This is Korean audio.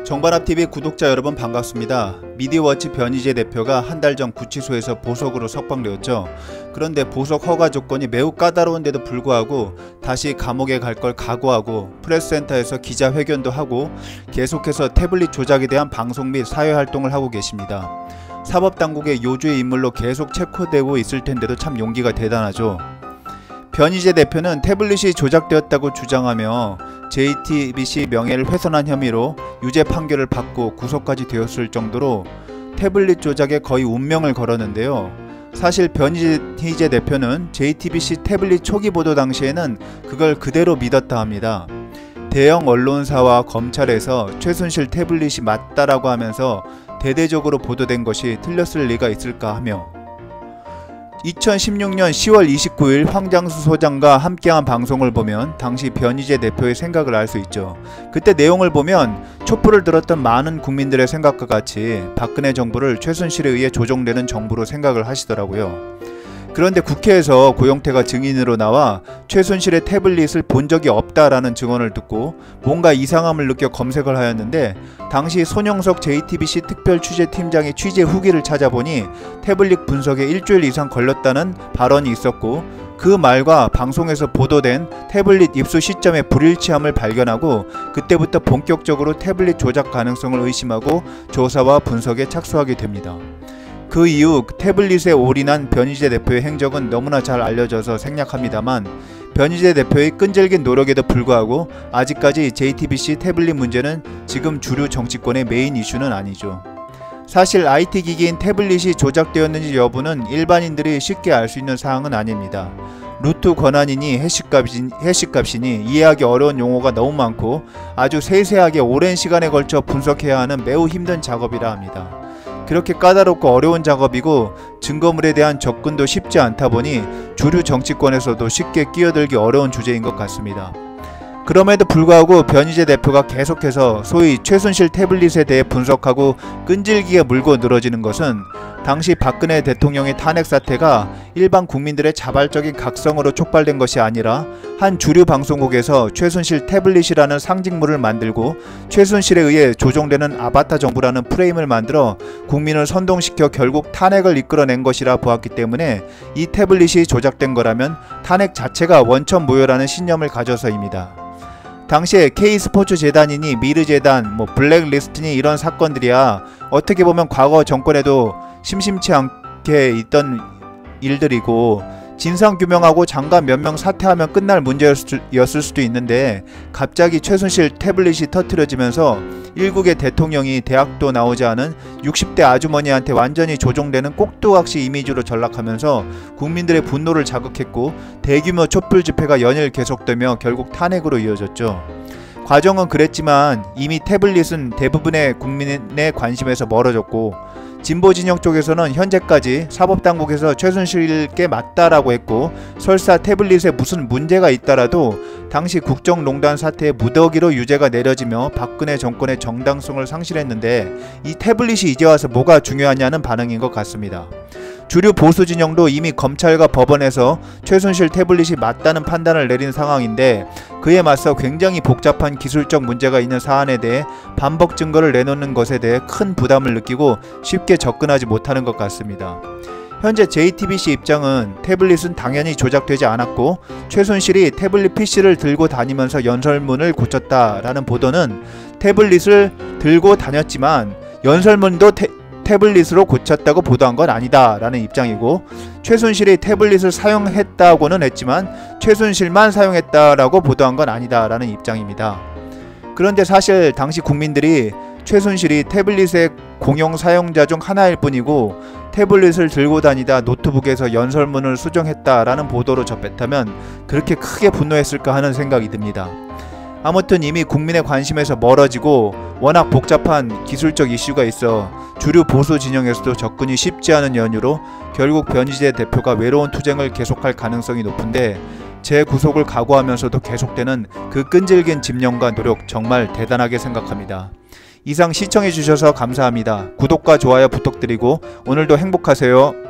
정관합TV 구독자 여러분 반갑습니다. 미디어워치 변희재 대표가 한 달 전 구치소에서 보석으로 석방되었죠. 그런데 보석 허가 조건이 매우 까다로운데도 불구하고 다시 감옥에 갈 걸 각오하고 프레스센터에서 기자회견도 하고 계속해서 태블릿 조작에 대한 방송 및 사회활동을 하고 계십니다. 사법당국의 요주의 인물로 계속 체포되고 있을 텐데도 참 용기가 대단하죠. 변희재 대표는 태블릿이 조작되었다고 주장하며 JTBC 명예를 훼손한 혐의로 유죄 판결을 받고 구속까지 되었을 정도로 태블릿 조작에 거의 운명을 걸었는데요. 사실 변희재 대표는 JTBC 태블릿 초기 보도 당시에는 그걸 그대로 믿었다 합니다. 대형 언론사와 검찰에서 최순실 태블릿이 맞다라고 하면서 대대적으로 보도된 것이 틀렸을 리가 있을까 하며 2016년 10월 29일 황장수 소장과 함께한 방송을 보면 당시 변희재 대표의 생각을 알 수 있죠. 그때 내용을 보면 촛불을 들었던 많은 국민들의 생각과 같이 박근혜 정부를 최순실에 의해 조종되는 정부로 생각을 하시더라고요. 그런데 국회에서 고영태가 증인으로 나와 최순실의 태블릿을 본 적이 없다라는 증언을 듣고 뭔가 이상함을 느껴 검색을 하였는데 당시 손영석 JTBC 특별취재팀장의 취재 후기를 찾아보니 태블릿 분석에 일주일 이상 걸렸다는 발언이 있었고 그 말과 방송에서 보도된 태블릿 입수 시점의 불일치함을 발견하고 그때부터 본격적으로 태블릿 조작 가능성을 의심하고 조사와 분석에 착수하게 됩니다. 그 이후 태블릿에 올인한 변희재 대표의 행적은 너무나 잘 알려져서 생략합니다만 변희재 대표의 끈질긴 노력에도 불구하고 아직까지 JTBC 태블릿 문제는 지금 주류 정치권의 메인 이슈는 아니죠. 사실 IT기기인 태블릿이 조작되었는지 여부는 일반인들이 쉽게 알 수 있는 사항은 아닙니다. 루트 권한이니 해시값이니 이해하기 어려운 용어가 너무 많고 아주 세세하게 오랜 시간에 걸쳐 분석해야 하는 매우 힘든 작업이라 합니다. 그렇게 까다롭고 어려운 작업이고 증거물에 대한 접근도 쉽지 않다 보니 주류 정치권에서도 쉽게 끼어들기 어려운 주제인 것 같습니다. 그럼에도 불구하고 변희재 대표가 계속해서 소위 최순실 태블릿에 대해 분석하고 끈질기게 물고 늘어지는 것은 당시 박근혜 대통령의 탄핵 사태가 일반 국민들의 자발적인 각성으로 촉발된 것이 아니라 한 주류 방송국에서 최순실 태블릿이라는 상징물을 만들고 최순실에 의해 조종되는 아바타 정부라는 프레임을 만들어 국민을 선동시켜 결국 탄핵을 이끌어낸 것이라 보았기 때문에 이 태블릿이 조작된 거라면 탄핵 자체가 원천 무효라는 신념을 가져서입니다. 당시에 K스포츠재단이니 미르재단, 블랙리스트니 이런 사건들이야 어떻게 보면 과거 정권에도 심심치 않게 있던 일들이고 진상규명하고 장관 몇 명 사퇴하면 끝날 문제였을 수도 있는데 갑자기 최순실 태블릿이 터트려지면서 일국의 대통령이 대학도 나오지 않은 60대 아주머니한테 완전히 조종되는 꼭두각시 이미지로 전락하면서 국민들의 분노를 자극했고 대규모 촛불 집회가 연일 계속되며 결국 탄핵으로 이어졌죠. 과정은 그랬지만 이미 태블릿은 대부분의 국민의 관심에서 멀어졌고 진보진영 쪽에서는 현재까지 사법당국에서 최순실께 맞다라고 했고 설사 태블릿에 무슨 문제가 있더라도 당시 국정농단 사태의 무더기로 유죄가 내려지며 박근혜 정권의 정당성을 상실했는데 이 태블릿이 이제 와서 뭐가 중요하냐는 반응인 것 같습니다. 주류 보수진영도 이미 검찰과 법원에서 최순실 태블릿이 맞다는 판단을 내린 상황인데 그에 맞서 굉장히 복잡한 기술적 문제가 있는 사안에 대해 반복 증거를 내놓는 것에 대해 큰 부담을 느끼고 쉽게 접근하지 못하는 것 같습니다. 현재 JTBC 입장은 태블릿은 당연히 조작되지 않았고 최순실이 태블릿 PC를 들고 다니면서 연설문을 고쳤다라는 보도는 태블릿을 들고 다녔지만 연설문도 태블릿으로 고쳤다고 보도한 건 아니다 라는 입장이고 최순실이 태블릿을 사용했다고는 했지만 최순실만 사용했다라고 보도한 건 아니다 라는 입장입니다. 그런데 사실 당시 국민들이 최순실이 태블릿의 공용 사용자 중 하나일 뿐이고 태블릿을 들고 다니다 노트북에서 연설문을 수정했다라는 보도로 접했다면 그렇게 크게 분노했을까 하는 생각이 듭니다. 아무튼 이미 국민의 관심에서 멀어지고 워낙 복잡한 기술적 이슈가 있어 주류 보수 진영에서도 접근이 쉽지 않은 연유로 결국 변희재 대표가 외로운 투쟁을 계속할 가능성이 높은데 재구속을 각오하면서도 계속되는 그 끈질긴 집념과 노력 정말 대단하게 생각합니다. 이상 시청해주셔서 감사합니다. 구독과 좋아요 부탁드리고 오늘도 행복하세요.